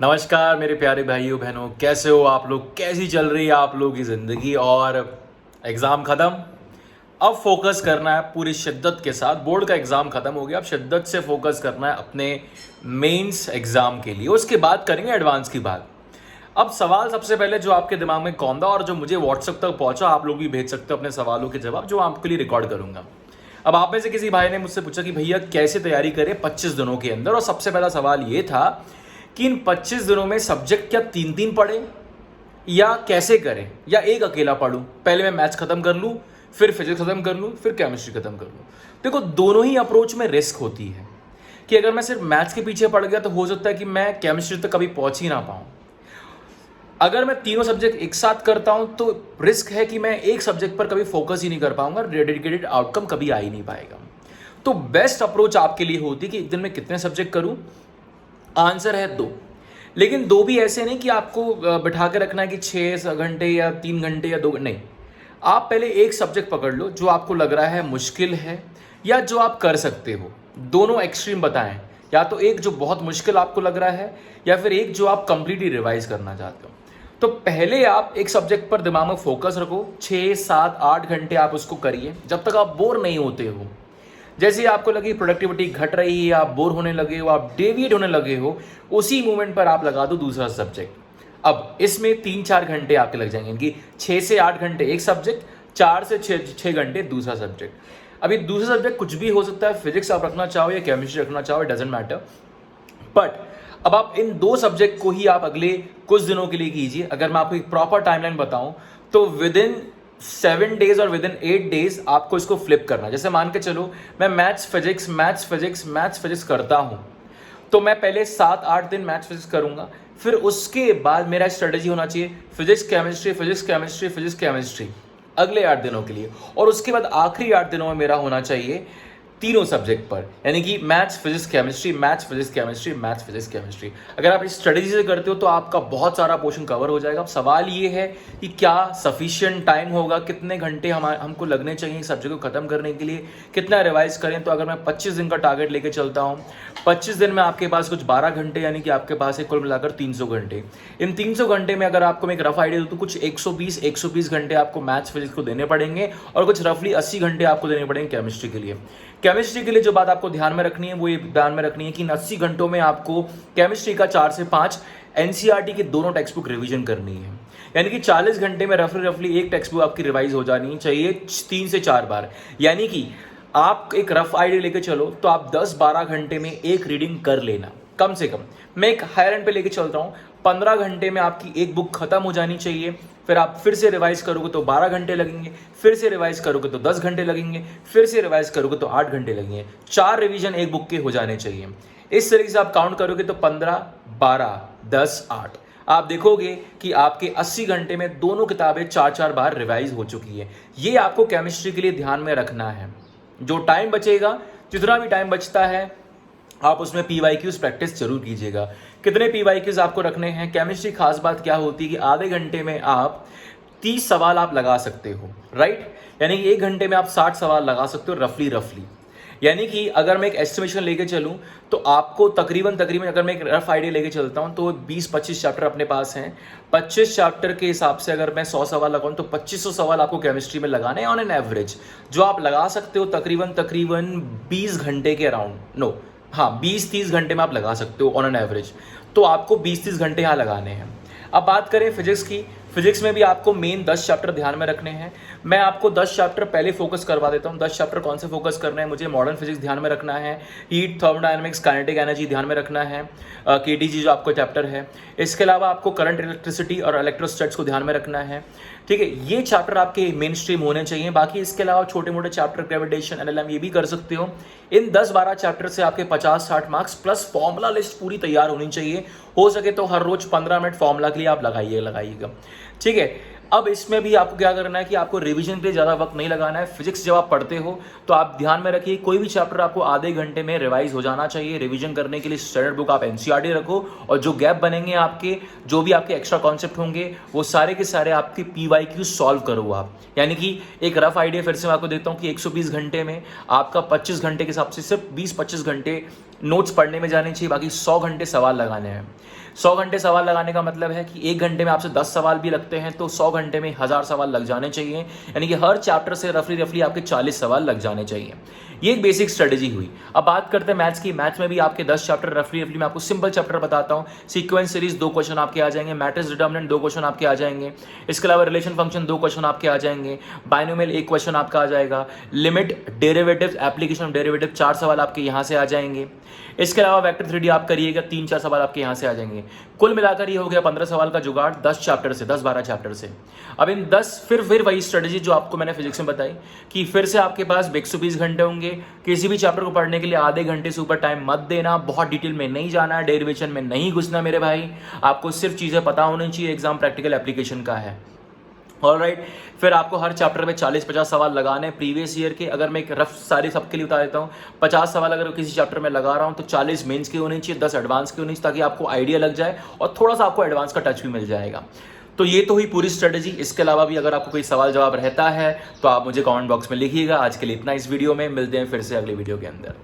नमस्कार मेरे प्यारे भाइयों बहनों, कैसे हो आप लोग? कैसी चल रही है आप लोगों की ज़िंदगी? और एग्ज़ाम ख़त्म, अब फोकस करना है पूरी शिद्दत के साथ। बोर्ड का एग्ज़ाम ख़त्म हो गया, अब शिद्दत से फोकस करना है अपने मेंस एग्ज़ाम के लिए। उसके बाद करेंगे एडवांस की बात। अब सवाल सबसे पहले जो आपके दिमाग में कौंधा और जो मुझे व्हाट्सएप तक पहुंचा, आप लोग भी भेज सकते हो अपने सवालों के जवाब, जो आपके लिए रिकॉर्ड करूंगा। अब आप में से किसी भाई ने मुझसे पूछा कि भैया कैसे तैयारी करें 25 दिनों के अंदर, और सबसे पहला सवाल ये था कि इन 25 दिनों में सब्जेक्ट क्या तीन तीन पढ़े या कैसे करें, या एक अकेला पढ़ूं? पहले मैं मैथ्स खत्म कर लूं, फिर फिजिक्स खत्म कर लूं, फिर केमिस्ट्री खत्म कर लूं। देखो, दोनों ही अप्रोच में रिस्क होती है कि अगर मैं सिर्फ मैथ्स के पीछे पड़ गया तो हो सकता है कि मैं केमिस्ट्री तक कभी पहुंच ही ना पाऊं। अगर मैं तीनों सब्जेक्ट एक साथ करता हूं तो रिस्क है कि मैं एक सब्जेक्ट पर कभी फोकस ही नहीं कर पाऊंगा, डेडिकेटेड आउटकम कभी आ ही नहीं पाएगा। तो बेस्ट अप्रोच आपके लिए होती है कि एक दिन में कितने सब्जेक्ट करूं। आंसर है दो, लेकिन दो भी ऐसे नहीं कि आपको बिठा के रखना है कि 6 घंटे या 3 घंटे या 2 नहीं। आप पहले एक सब्जेक्ट पकड़ लो जो आपको लग रहा है मुश्किल है या जो आप कर सकते हो। दोनों एक्सट्रीम बताएं, या तो एक जो बहुत मुश्किल आपको लग रहा है या फिर एक जो आप कंप्लीटली रिवाइज करना चाहते हो। तो पहले आप एक सब्जेक्ट पर दिमाग में फोकस रखो, 6 7 8 घंटे आप उसको करिए जब तक आप बोर नहीं होते हो। जैसे ही आपको लगे प्रोडक्टिविटी घट रही है, आप बोर होने लगे हो, आप डेविएट होने लगे हो, उसी मोमेंट पर आप लगा दो दूसरा सब्जेक्ट। अब इसमें 3 4 घंटे आपके लग जाएंगे कि 6 से 8 घंटे एक सब्जेक्ट, 4 से 6 घंटे दूसरा सब्जेक्ट। अभी दूसरा सब्जेक्ट कुछ भी हो सकता है, फिजिक्स आप रखना चाहो या केमिस्ट्री रखना चाहो, डजेंट मैटर। बट अब आप इन दो सब्जेक्ट को ही आप अगले कुछ दिनों के लिए कीजिए। अगर मैं आपको एक प्रॉपर टाइमलाइन बताऊं तो विद इन 7 डेज और विद इन 8 डेज आपको इसको फ्लिप करना है। जैसे मान के चलो मैं maths physics maths physics maths physics करता हूं, तो मैं पहले 7 8 दिन मैथ्स फिजिक्स करूंगा, फिर उसके बाद मेरा स्ट्रेटेजी होना चाहिए physics chemistry physics chemistry physics chemistry अगले 8 दिनों के लिए। और उसके बाद आखिरी 8 दिनों में मेरा होना चाहिए तीनों सब्जेक्ट पर, यानी कि maths physics chemistry maths physics chemistry maths physics chemistry. अगर आप इस स्ट्रेटेजी से करते हो तो आपका बहुत सारा पोर्शन कवर हो जाएगा। अब सवाल ये है कि क्या सफिशिएंट टाइम होगा, कितने घंटे हमको लगने चाहिए सब्जेक्ट को खत्म करने के लिए, कितना रिवाइज करें। तो अगर मैं 25 दिन का टारगेट लेके चलता हूँ, 25 दिन में आपके पास कुछ 12 घंटे, यानी कि आपके पास है कुल मिलाकर 300 घंटे। इन 300 घंटे में अगर आपको मैं एक रफ आइडिया दूँ तो कुछ 120 घंटे आपको मैथ्स फिजिक्स को देने पड़ेंगे, और कुछ रफली 80 घंटे आपको देने पड़ेंगे केमिस्ट्री के लिए। केमिस्ट्री के लिए जो बात आपको ध्यान में रखनी है वो ये ध्यान में रखनी है कि इन 80 घंटों में आपको केमिस्ट्री का 4 से 5 एनसीईआरटी के दोनों टेक्स्ट बुक रिवीजन करनी है। यानी कि 40 घंटे में रफली एक टेक्स्ट बुक आपकी रिवाइज हो जानी चाहिए 3 से 4 बार। यानी कि आप एक रफ आइडिया लेके चलो तो आप 10 12 घंटे में एक रीडिंग कर लेना कम से कम। मैं एक हायर एंड पे लेके चलता हूँ, 15 घंटे में आपकी एक बुक खत्म हो जानी चाहिए। फिर आप फिर से रिवाइज करोगे तो 12 घंटे लगेंगे, फिर से रिवाइज करोगे तो 10 घंटे लगेंगे, फिर से रिवाइज करोगे तो 8 घंटे लगेंगे। 4 रिवीजन एक बुक के हो जाने चाहिए। इस तरीके से आप काउंट करोगे तो 15 12 10 8, आप देखोगे कि आपके 80 घंटे में दोनों किताबें 4 4 बार रिवाइज हो चुकी है। ये आपको केमिस्ट्री के लिए ध्यान में रखना है। जो टाइम बचेगा, जितना भी टाइम बचता है, आप उसमें पीवाईक्यूज प्रैक्टिस जरूर कीजिएगा। कितने पीवाईक्यूज आपको रखने हैं? केमिस्ट्री खास बात क्या होती है कि आधे घंटे में आप 30 सवाल आप लगा सकते हो, राइट? यानी कि 1 घंटे में आप 60 सवाल लगा सकते हो रफली। यानी कि अगर मैं एक एस्टिमेशन लेके चलूं तो आपको तकरीबन अगर मैं एक रफ आइडिया लेके चलता हूं तो 20 25 चैप्टर अपने पास हैं। 25 चैप्टर के हिसाब से अगर मैं 100 सवाल लगाऊं तो 2500 सवाल आपको केमिस्ट्री में लगाने हैं ऑन एन एवरेज, जो आप लगा सकते हो तकरीबन 20 घंटे के अराउंड। नो, हाँ, 20 30 घंटे में आप लगा सकते हो ऑन एन एवरेज। तो आपको 20 30 घंटे यहाँ लगाने हैं। अब बात करें फिजिक्स की, फिजिक्स में भी आपको मेन 10 चैप्टर ध्यान में रखने हैं। मैं आपको 10 चैप्टर पहले फोकस करवा देता हूँ। 10 चैप्टर कौन से फोकस करने हैं? मुझे मॉडर्न फिजिक्स ध्यान में रखना है, हीट थर्मोडायनामिक्स काइनेटिक एनर्जी ध्यान में रखना है, केटीजी जो आपको चैप्टर है। इसके अलावा आपको करंट इलेक्ट्रिसिटी और इलेक्ट्रोस्टैट्स को ध्यान में रखना है। ठीक है, ये चैप्टर आपके मेन स्ट्रीम होने चाहिए। बाकी इसके अलावा छोटे मोटे चैप्टर ग्रेविटेशन एनएलएम ये भी कर सकते हो। इन 10 12 चैप्टर से आपके 50 60 मार्क्स प्लस फॉर्मूला लिस्ट पूरी तैयार होनी चाहिए। हो सके तो हर रोज 15 मिनट फॉर्मूला के लिए आप लगाइएगा। ठीक है, अब इसमें भी आपको क्या करना है कि आपको रिवीजन के लिए ज़्यादा वक्त नहीं लगाना है। फिजिक्स जब आप पढ़ते हो तो आप ध्यान में रखिए कोई भी चैप्टर आपको आधे घंटे में रिवाइज हो जाना चाहिए। रिवीजन करने के लिए स्टैंडर्ड बुक आप एनसीईआरटी रखो, और जो गैप बनेंगे आपके, जो भी आपके एक्स्ट्रा कॉन्सेप्ट होंगे, वो सारे के सारे आपके पीवाईक्यू सॉल्व करो आप। यानी कि एक रफ आइडिया फिर से मैं आपको देता हूँ कि 120 घंटे में आपका 25 घंटे के हिसाब से सिर्फ 20 25 घंटे नोट्स पढ़ने में जाने चाहिए, बाकी 100 घंटे सवाल लगाने हैं। 100 घंटे सवाल लगाने का मतलब है कि 1 घंटे में आपसे 10 सवाल भी लगते हैं तो 100 घंटे में 1000 सवाल लग जाने चाहिए, यानी कि हर चैप्टर से रफली आपके 40 सवाल लग जाने चाहिए। ये एक बेसिक स्ट्रेटेजी हुई। अब बात करते हैं मैथ्स की। मैथ्स में भी आपके 10 चैप्टर रफली मैं आपको सिंपल चैप्टर बताता हूँ। सीक्वेंस सीरीज 2 क्वेश्चन आपके आ जाएंगे, मैट्रिक्स डिटर्मिनेंट 2 क्वेश्चन आपके आ जाएंगे, इसके अलावा रिलेशन फंक्शन 2 क्वेश्चन आपके आ जाएंगे, बाइनोमियल 1 क्वेश्चन आपका आ जाएगा, limit, derivatives, application of derivative 4 सवाल आपके यहाँ से आ जाएंगे। इसके अलावा वेक्टर 3D आप करिएगा, 3-4 सवाल आपके यहाँ से आ जाएंगे। कुल मिलाकर ये हो गया 15 सवाल का जुगाड़ 10 चैप्टर से, 10-12 चैप्टर से। अब इन 10 फिर वही स्ट्रेटेजी जो आपको मैंने फिजिक्स में बताई कि फिर से आपके पास 120 घंटे होंगे। किसी भी चैप्टर को पढ़ने के लिए आधे घंटे से ऊपर टाइम मत देना, बहुत डिटेल में नहीं जाना, डेरिवेशन में नहीं घुसना मेरे भाई। आपको सिर्फ चीज़ें पता होनी चाहिए, एग्जाम प्रैक्टिकल एप्लीकेशन का है। ऑलराइट, फिर आपको हर चैप्टर में 40-50 सवाल लगाने प्रीवियस ईयर के। अगर मैं एक रफ सारी सबके लिए बता देता हूँ, 50 सवाल अगर किसी चैप्टर में लगा रहा हूँ तो 40 मेंस के होने चाहिए, 10 एडवांस के होने चाहिए, ताकि आपको आइडिया लग जाए और थोड़ा सा आपको एडवांस का टच भी मिल जाएगा। तो ये तो हुई पूरी स्ट्रेटेजी। इसके अलावा भी अगर आपको कोई सवाल जवाब रहता है तो आप मुझे कमेंट बॉक्स में लिखिएगा। आज के लिए इतना इस वीडियो में, मिलते हैं फिर से अगले वीडियो के अंदर।